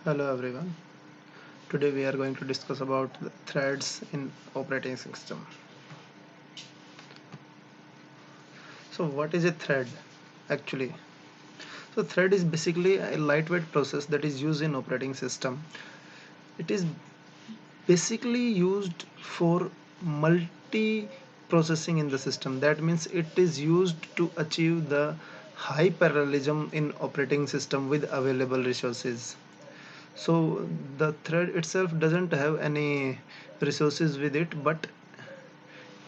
Hello everyone. Today we are going to discuss about the threads in operating system. So what is a thread actually? So thread is basically a lightweight process that is used in operating system. It is basically used for multi processing in the system. That means it is used to achieve the high parallelism in operating system with available resources. So the thread itself doesn't have any resources with it, but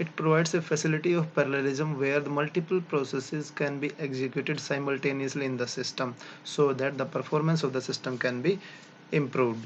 it provides a facility of parallelism where the multiple processes can be executed simultaneously in the system so that the performance of the system can be improved.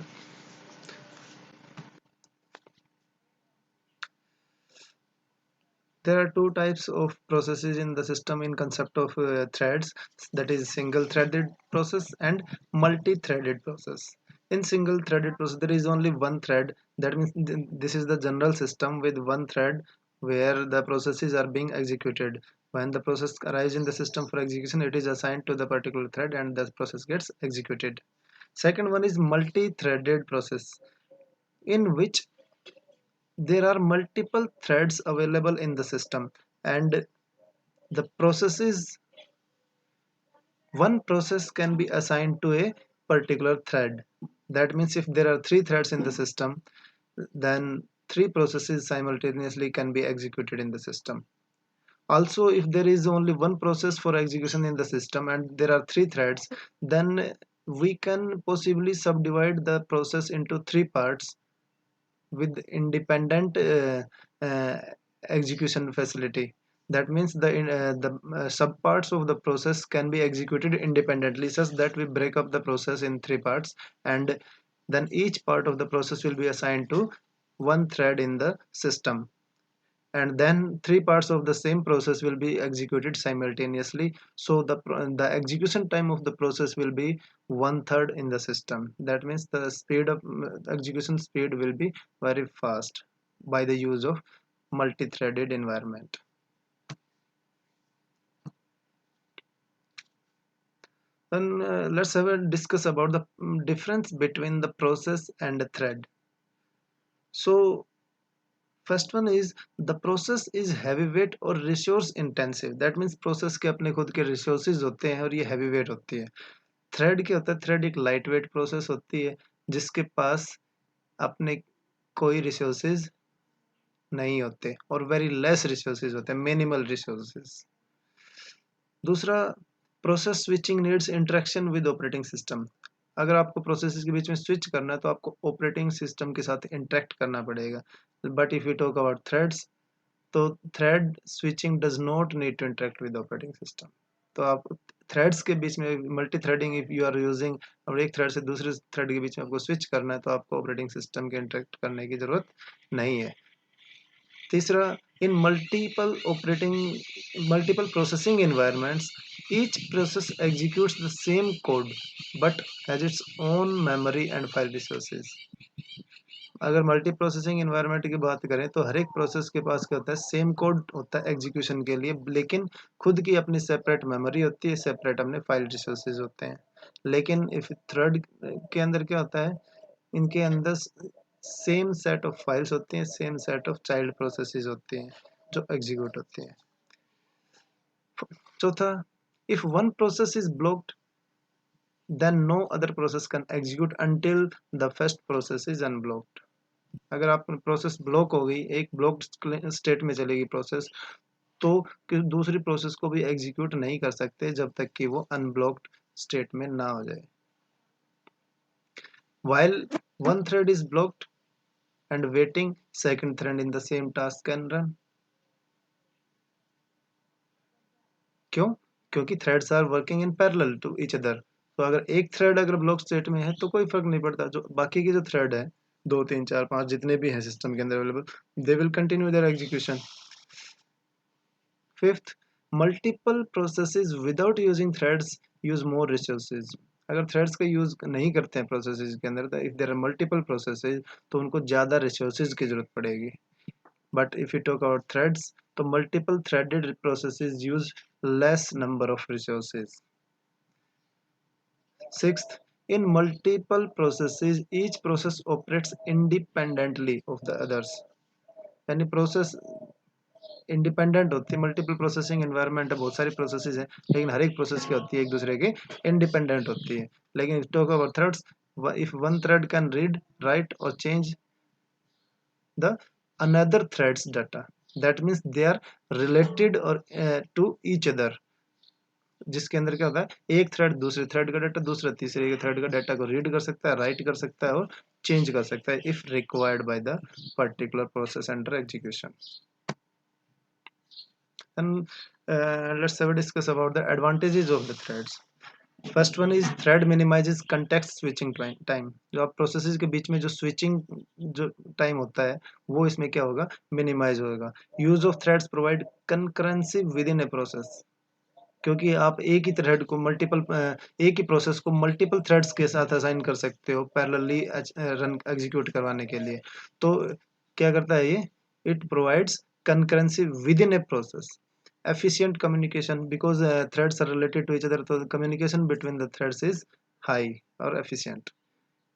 There are two types of processes in the system in concept of threads, that is single threaded process and multi-threaded process. In single threaded process there is only one thread. That means this is the general system with one thread where the processes are being executed. When the process arrives in the system for execution, it is assigned to the particular thread and the process gets executed. Second one is multi-threaded process, in which there are multiple threads available in the system, and the processes one process can be assigned to a particular thread. That means if there are three threads in the system, then three processes simultaneously can be executed in the system. Also, if there is only one process for execution in the system and there are three threads, then we can possibly subdivide the process into three parts with independent uh, execution facility. That means the subparts of the process can be executed independently, such that we break up the process in three parts, and then each part of the process will be assigned to one thread in the system, and then three parts of the same process will be executed simultaneously, so the execution time of the process will be one third in the system. That means the speed of execution speed will be very fast by the use of multi-threaded environment. Then let's have a discuss about the difference between the process and a thread. So first one is the process is heavy weight और resource intensive. That means process के अपने खुद के resources होते हैं और ये heavy weight होती है. थ्रेड क्या होता है? थ्रेड एक लाइट वेट प्रोसेस होती है जिसके पास अपने कोई रिसोर्सेज नहीं होते और वेरी लेस रिसोर्सेज होते हैं, मिनिमल रिसोर्सेज. दूसरा, process switching needs interaction with operating system. अगर आपको प्रोसेसेस के बीच में स्विच करना है तो आपको ऑपरेटिंग सिस्टम के साथ इंटरेक्ट करना पड़ेगा. But if you talk about threads, तो thread switching does not need to interact with operating system. तो आप थ्रेड्स के बीच में multi threading if you are using, और एक थ्रेड से दूसरे थ्रेड के बीच में आपको स्विच करना है तो आपको ऑपरेटिंग सिस्टम के इंटरेक्ट करने की जरूरत नहीं है. तीसरा, इन multiple processing environments, each process executes the same code but has its own memory and file resources. अगर मल्टी प्रोसेसिंग एनवायरनमेंट की बात करें तो हर एक प्रोसेस के पास क्या होता है? सेम कोड होता है एग्जीक्यूशन के लिए, लेकिन खुद की अपनी सेपरेट मेमोरी होती है, सेपरेट अपने फाइल रिसोर्सेज होते हैं. लेकिन इफ थ्रेड के अंदर क्या होता है? इनके अंदर सेम सेट ऑफ फाइल्स होती हैं, same set of child processes होते हैं जो एग्जीक्यूट होते हैं. चौथा, if one process is blocked then no other process can execute until the first process is unblocked. अगर आप प्रोसेस ब्लॉक हो गई, एक ब्लॉक स्टेट में चलेगी प्रोसेस, तो दूसरी प्रोसेस को भी एग्जीक्यूट नहीं कर सकते जब तक कि वो अनब्लॉक्ड स्टेट में ना हो जाए. while one thread is blocked and waiting, second thread in the same task can run. क्यों? क्योंकि threads are working in parallel to each other. तो अगर एक थ्रेड अगर ब्लॉक स्टेट में है तो कोई फर्क नहीं पड़ता, जो बाकी के जो थ्रेड है, दो तीन चार पांच जितने भी हैं सिस्टम के अंदर available, they will continue their execution. Fifth, multiple processes without using threads use more resources. अगर थ्रेड्स का यूज नहीं करते हैं प्रोसेसेस के अंदर, तो if there are multiple processes तो उनको ज़्यादा रिसोर्सेज की जरूरत पड़ेगी. But if you talk about threads, तो multiple threaded processes use less number of resources. Sixth, In multiple processes, each process operates independently of the others. यानी process independent होती है. मल्टीपल प्रोसेसिंग एनवायरनमेंट है, बहुत सारी प्रोसेसेस हैं, लेकिन हर एक प्रोसेस क्या होती है, एक दूसरे के इंडिपेंडेंट होती है. लेकिन talk about threads, if one thread can read, right और change the another thread's data, that means they are related or to each other. जिसके अंदर क्या होता है, एक थ्रेड दूसरे थ्रेड का डाटा, दूसरा तीसरे के थ्रेड का डाटा को रीड कर सकता है, राइट कर सकता है और चेंज कर सकता है if required by the particular process under execution. And let's have a discuss about the advantages of the threads. First one is thread minimises context switching time. जो आप प्रोसेसेस के बीच में जो स्विचिंग जो टाइम होता है वो इसमें क्या होगा, मिनिमाइज होगा. Use of threads provide concurrency with in a process. क्योंकि आप एक ही थ्रेड को मल्टीपल एक ही प्रोसेस को मल्टीपल थ्रेड्स के साथ असाइन कर सकते हो पैरेलली रन एग्जीक्यूट करवाने के लिए. तो क्या करता है ये, it provides concurrency within a process. Efficient communication, because threads are related to each other, so the communication between the threads is high or efficient.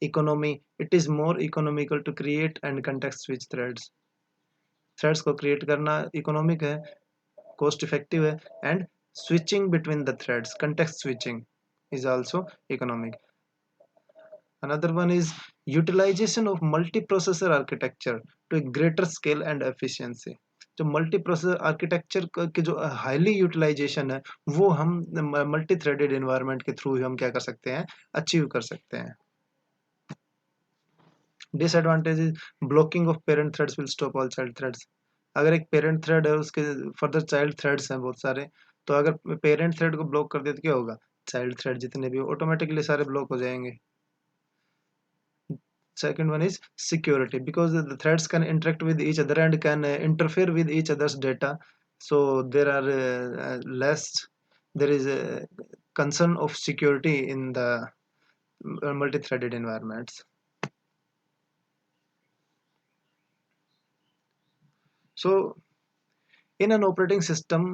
Economy, it is more economical to create and context switch threads. Threads को create करना economic है, cost effective है, and switching between the threads, context switching is also economic. Another one is utilization of multiprocessor architecture to a greater scale and efficiency. जो multi processor architecture के जो highly utilisation है वो हम multi threaded environment के through हम क्या कर सकते हैं, अचीव कर सकते हैं. Disadvantage is blocking of parent threads will stop all child threads. अगर एक पेरेंट थ्रेड है उसके फर्दर चाइल्ड थ्रेड्स हैं बहुत सारे, तो अगर पेरेंट थ्रेड को ब्लॉक कर दे तो क्या होगा, चाइल्ड थ्रेड जितने भी ऑटोमेटिकली सारे ब्लॉक हो जाएंगे. Second one is security, because the threads can interact with each other and can interfere with each other's data. So there are less, there is a concern of security in the multi-threaded environments. So in an operating system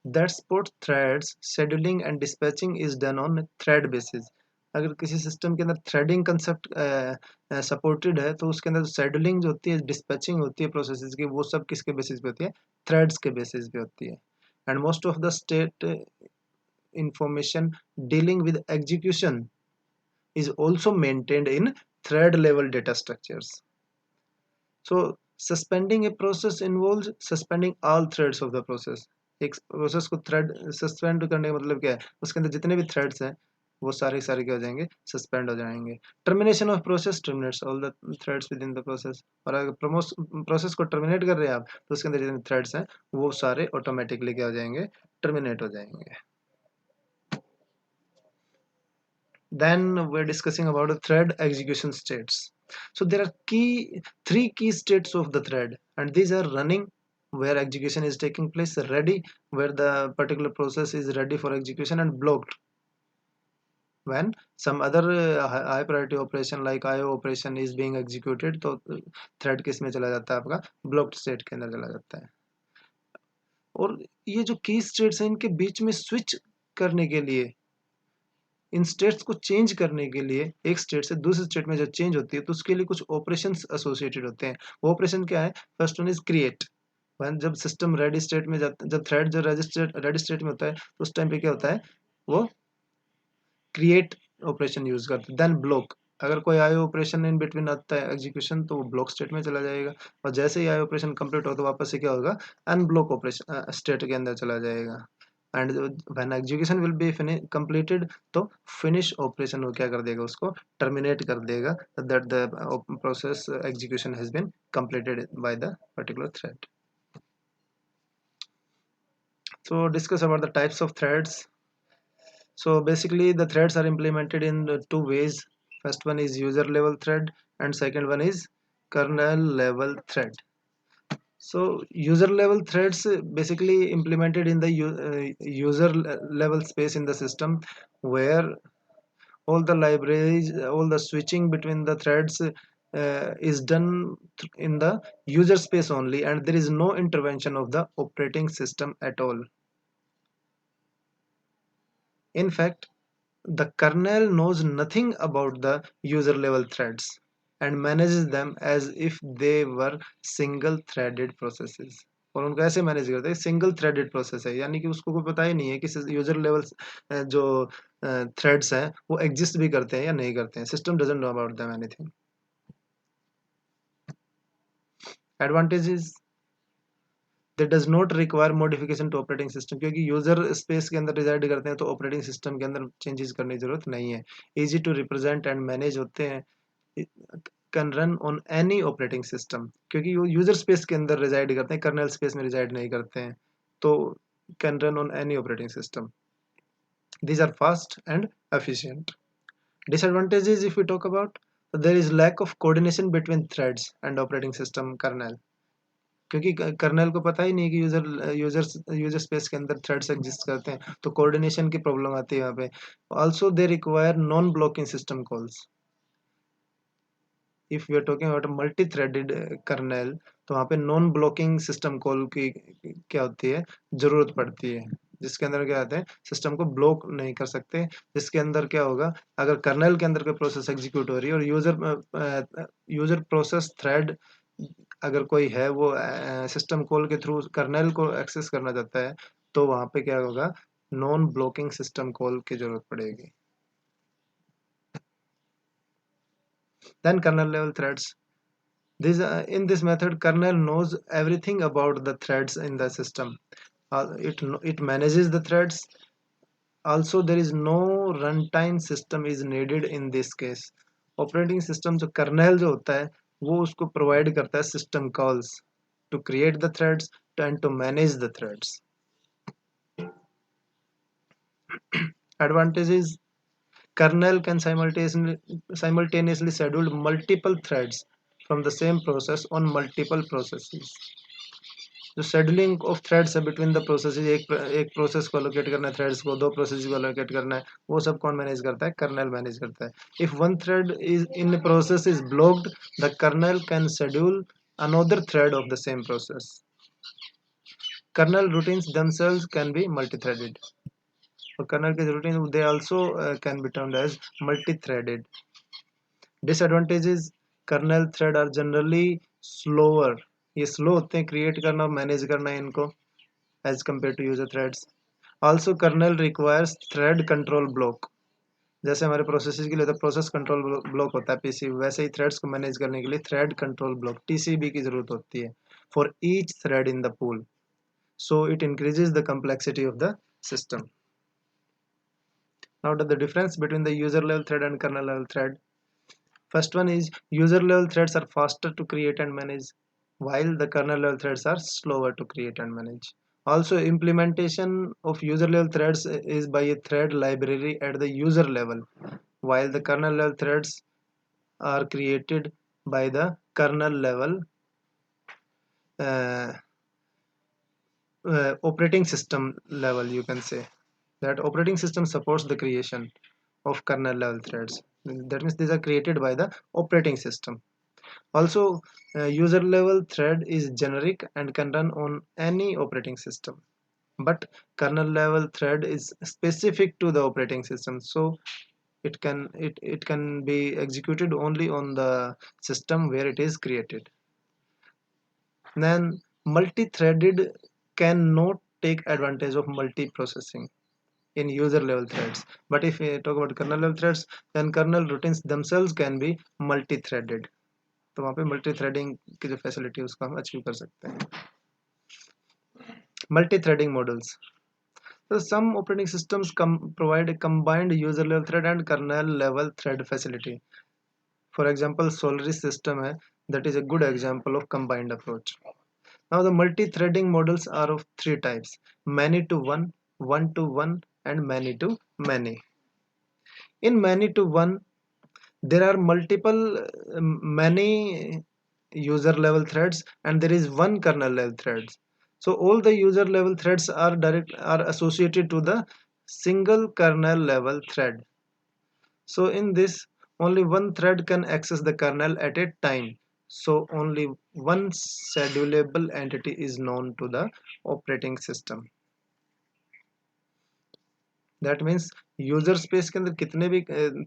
that supports threads, scheduling and dispatching is done on thread basis. अगर किसी system के अंदर threading concept supported है तो उसके अंदर scheduling जो होती है, डिस्पैचिंग होती है प्रोसेसेस की, वो सब किसके बेसिस पे होती है, थ्रेड्स के बेसिस पे होती है. And most of the state information dealing with execution is also maintained in thread level data structures. So suspending a process involves suspending all threads of the process. एक process को thread suspend करने का मतलब क्या है, उसके अंदर जितने भी थ्रेड्स हैं वो सारे सारे क्या हो जाएंगे, सस्पेंड हो जाएंगे. Termination of process terminates all the threads with in the process. और अगर प्रोसेस को टर्मिनेट कर रहे हैं आप तो उसके अंदर जितने थ्रेड्स हैं वो सारे ऑटोमेटिकली क्या हो जाएंगे, टर्मिनेट हो जाएंगे. Then we're discussing about the thread execution states. So there are three key states of the thread, and these are running, where execution is taking place, ready, where the particular process is ready for execution, and blocked, when some other high priority operation like IO operation is being executed, तो thread किस में चला जाता है, आपका blocked state के अंदर चला जाता है. और ये जो की स्टेट्स हैं इनके बीच में स्विच करने के लिए, इन स्टेट्स को चेंज करने के लिए, एक स्टेट से दूसरे स्टेट में जब चेंज होती है तो उसके लिए कुछ ऑपरेशंस एसोसिएटेड होते हैं. वो ऑपरेशन क्या है, फर्स्ट वन इज क्रिएट. जब सिस्टम रेडी स्टेट में जाता है, जब थ्रेड जो रेडी स्टेट में होता है तो उस टाइम पे क्या होता है, वो क्रिएट ऑपरेशन यूज करते हैं. देन ब्लॉक, अगर कोई आईओ ऑपरेशन इन बिटवीन आता है एग्जीक्यूशन तो वो ब्लॉक स्टेट में चला जाएगा, और जैसे ही आईओ ऑपरेशन कंप्लीट हो तो वापस से क्या होगा, अनब्लॉक ऑपरेशन स्टेट के अंदर चला जाएगा. And when execution will be completed तो फिनिश ऑपरेशन वो क्या कर देगा, उसको टर्मिनेट कर देगा, that the process execution has been completed by the particular thread. So discuss about the types of threads. So basically the threads are implemented in two ways. First one is user level thread and second one is kernel level thread. So user level threads basically implemented in the user level space in the system, where all the libraries, all the switching between the threads is done in the user space only, and there is no intervention of the operating system at all. In fact, the kernel knows nothing about the user level threads and manages them as if they were single threaded processes. और उनको ऐसे manage करते हैं, single threaded process है, यानी कि उसको कोई पता ही नहीं है कि यूजर लेवल जो थ्रेड्स हैं वो एग्जिस्ट भी करते हैं या नहीं करते हैं. System doesn't know about them anything. Advantages, that does not require modification to operating system, क्योंकि यूजर स्पेस के अंदर रिजाइड करते हैं तो ऑपरेटिंग सिस्टम के अंदर चेंजेस करने की जरूरत नहीं है. Easy to represent and manage होते हैं, can run on any operating system, क्योंकि वो यूजर स्पेस के अंदर रिजाइड करते हैं, कर्नल स्पेस में रिजाइड नहीं करते हैं, तो can run on any operating system. These are fast and efficient. Disadvantages, if we talk about, there is lack of coordination between threads and operating system kernel, क्योंकि colonel को पता ही नहीं कि यूजर स्पेस के अंदर थ्रेड्स एग्जिस्ट करते हैं, तो कोऑर्डिनेशन की प्रॉब्लम आती है यहाँ पे. Also they require non blocking system calls. If we are talking about multi threaded kernel, तो वहाँ पे नॉन ब्लॉकिंग सिस्टम कॉल की क्या होती है, जरूरत पड़ती है, जिसके अंदर क्या होता है, सिस्टम को ब्लॉक नहीं कर सकते. जिसके अंदर क्या होगा, अगर कर्नेल के अंदर कोई प्रोसेस एग्जीक्यूट हो रही है और यूजर प्रोसेस थ्रेड अगर कोई है, वो सिस्टम कॉल के थ्रू कर्नेल को एक्सेस करना चाहता है, तो वहाँ पे क्या होगा, नॉन ब्लॉकिंग सिस्टम कॉल की जरूरत पड़ेगी. Then kernel level threads. In this method, kernel knows everything about the threads in the system. It manages the threads. Also, there is no runtime system is needed in this case. Operating system जो kernel जो होता है, वो उसको provide करता है system calls to create the threads and to manage the threads. Advantages: kernel can simultaneously schedule multiple threads from the same process on multiple processes. जो scheduling of threads है बिटवीन द प्रोसेस, एक process को allocate करना है, threads को दो process को allocate करना है, वो सब कौन मैनेज करता है, कर्नल मैनेज करता है. If one thread is in process is blocked, the kernel can schedule another thread of the same process. Kernel routines themselves can be multi-threaded. और कर्नल के routine they also can be termed as multi-threaded. Disadvantages: kernel thread are generally slower. ये slow होते हैं create करना और manage करना इनको as compared to user threads. Also, kernel requires thread control block. जैसे हमारे प्रोसेसेस के लिए तो प्रोसेस कंट्रोल ब्लॉक होता है पीसी, वैसे ही थ्रेड्स को मैनेज करने के लिए थ्रेड कंट्रोल ब्लॉक टीसीबी की जरूरत होती है for each thread in the pool. So it increases the complexity of the system. Now, the difference between the user level thread and kernel level thread. First one is user level threads are faster to create and manage, while the kernel level threads are slower to create and manage. Also, implementation of user level threads is by a thread library at the user level, while the kernel level threads are created by the kernel level uh, operating system level. You can say that operating system supports the creation of kernel level threads. That means these are created by the operating system. Also, user level thread is generic and can run on any operating system, but kernel level thread is specific to the operating system, so it can be executed only on the system where it is created. Then multi-threaded cannot take advantage of multi-processing in user level threads, but if we talk about kernel level threads, then kernel routines themselves can be multi-threaded. तो वहाँ पे multi threading की जो facility है उसको हम achieve कर सकते हैं. Multi threading models. So some operating systems provide a combined user level thread and kernel level thread facility. For example, Solaris system है, that is a good example of combined approach. Now the multi-threading models are of three types: many to one, one to one, and many to many. In many to one, there are multiple many user level threads and there is one kernel level threads. So all the user level threads are associated to the single kernel level thread. So in this, only one thread can access the kernel at a time, so only one schedulable entity is known to the operating system. That means user space के अंदर कितने भी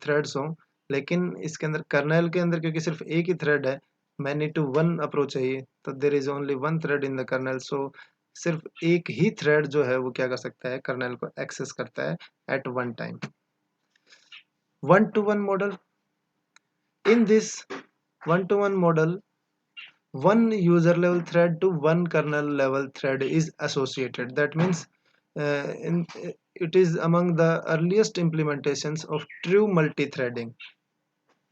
threads हों, लेकिन इसके अंदर kernel के अंदर क्योंकि सिर्फ एक ही थ्रेड है, मैनी टू वन अप्रोच है ये, तो there is only one thread in the kernel. So सिर्फ एक ही थ्रेड जो है वो क्या कर सकता है, कर्नेल को एक्सेस करता है at one time. One to one model, in this one to one model, one user level thread to one kernel level thread is associated. That means it is among the earliest implementations of true multi-threading.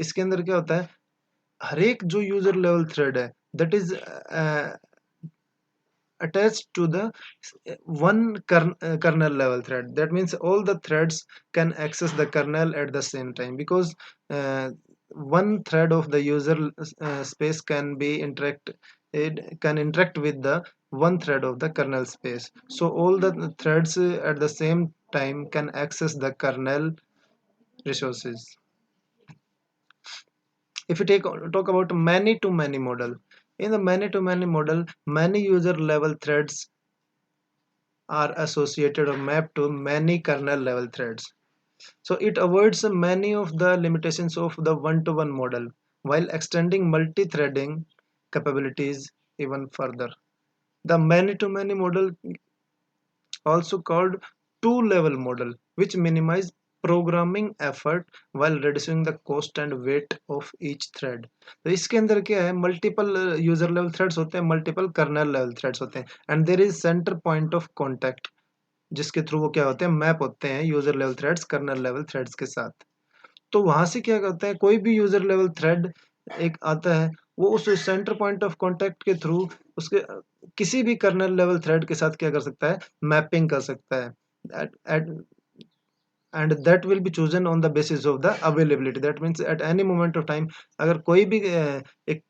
इसके अंदर क्या होता है, हर एक जो user level thread है that is attached to the kernel level thread. That means all the threads can access the kernel at the same time, because one thread of the user space can be interact, it can interact with the one thread of the kernel space. So all the threads at the same time can access the kernel resources. If you talk about many to many model, in the many to many model, many user level threads are associated or mapped to many kernel level threads. So it avoids many of the limitations of the one-to-one model while extending multi-threading capabilities even further. The many-to-many model, also called two-level model, which minimize programming effort while reducing the cost and weight of each thread. तो इसके अंदर क्या है, multiple user level threads होते हैं, multiple colonel level threads होते हैं, and there is centre point of contact, जिसके थ्रू वो क्या होते हैं, मैप होते हैं user level threads kernel level threads के साथ। तो वहां से क्या करता है, कोई भी यूजर लेवल थ्रेड एक आता है, वो उस सेंटर पॉइंट ऑफ कांटेक्ट के थ्रू उसके किसी भी कर्नल लेवल थ्रेड के साथ क्या कर सकता है, मैपिंग कर सकता है, at, and that will be chosen on the basis of the availability. That means at any moment of time, अगर कोई भी एक,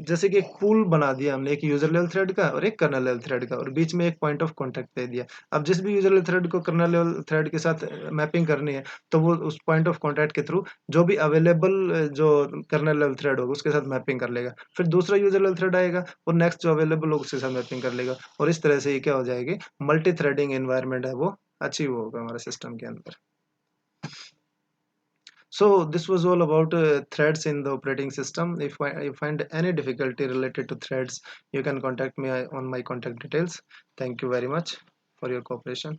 जैसे कि एक पूल बना दिया हमने, एक यूजर लेवल थ्रेड का और एक कर्नल लेवल थ्रेड का, और बीच में एक पॉइंट ऑफ कांटेक्ट दे दिया। अब जिस भी यूजर लेवल थ्रेड को कर्नल लेवल थ्रेड के साथ मैपिंग करनी है, तो वो उस पॉइंट ऑफ कांटेक्ट के थ्रू जो भी अवेलेबल जो कर्नल लेवल थ्रेड होगा उसके साथ मैपिंग कर लेगा, फिर दूसरा यूजर लेवल थ्रेड आएगा और नेक्स्ट जो अवेलेबल होगा उसके साथ मैपिंग कर लेगा, और इस तरह से ये क्या हो जाएगी, मल्टी थ्रेडिंग एनवायरनमेंट है वो अचीव होगा हमारे सिस्टम के अंदर। So this was all about threads in the operating system. If you find any difficulty related to threads, you can contact me on my contact details. Thank you very much for your cooperation.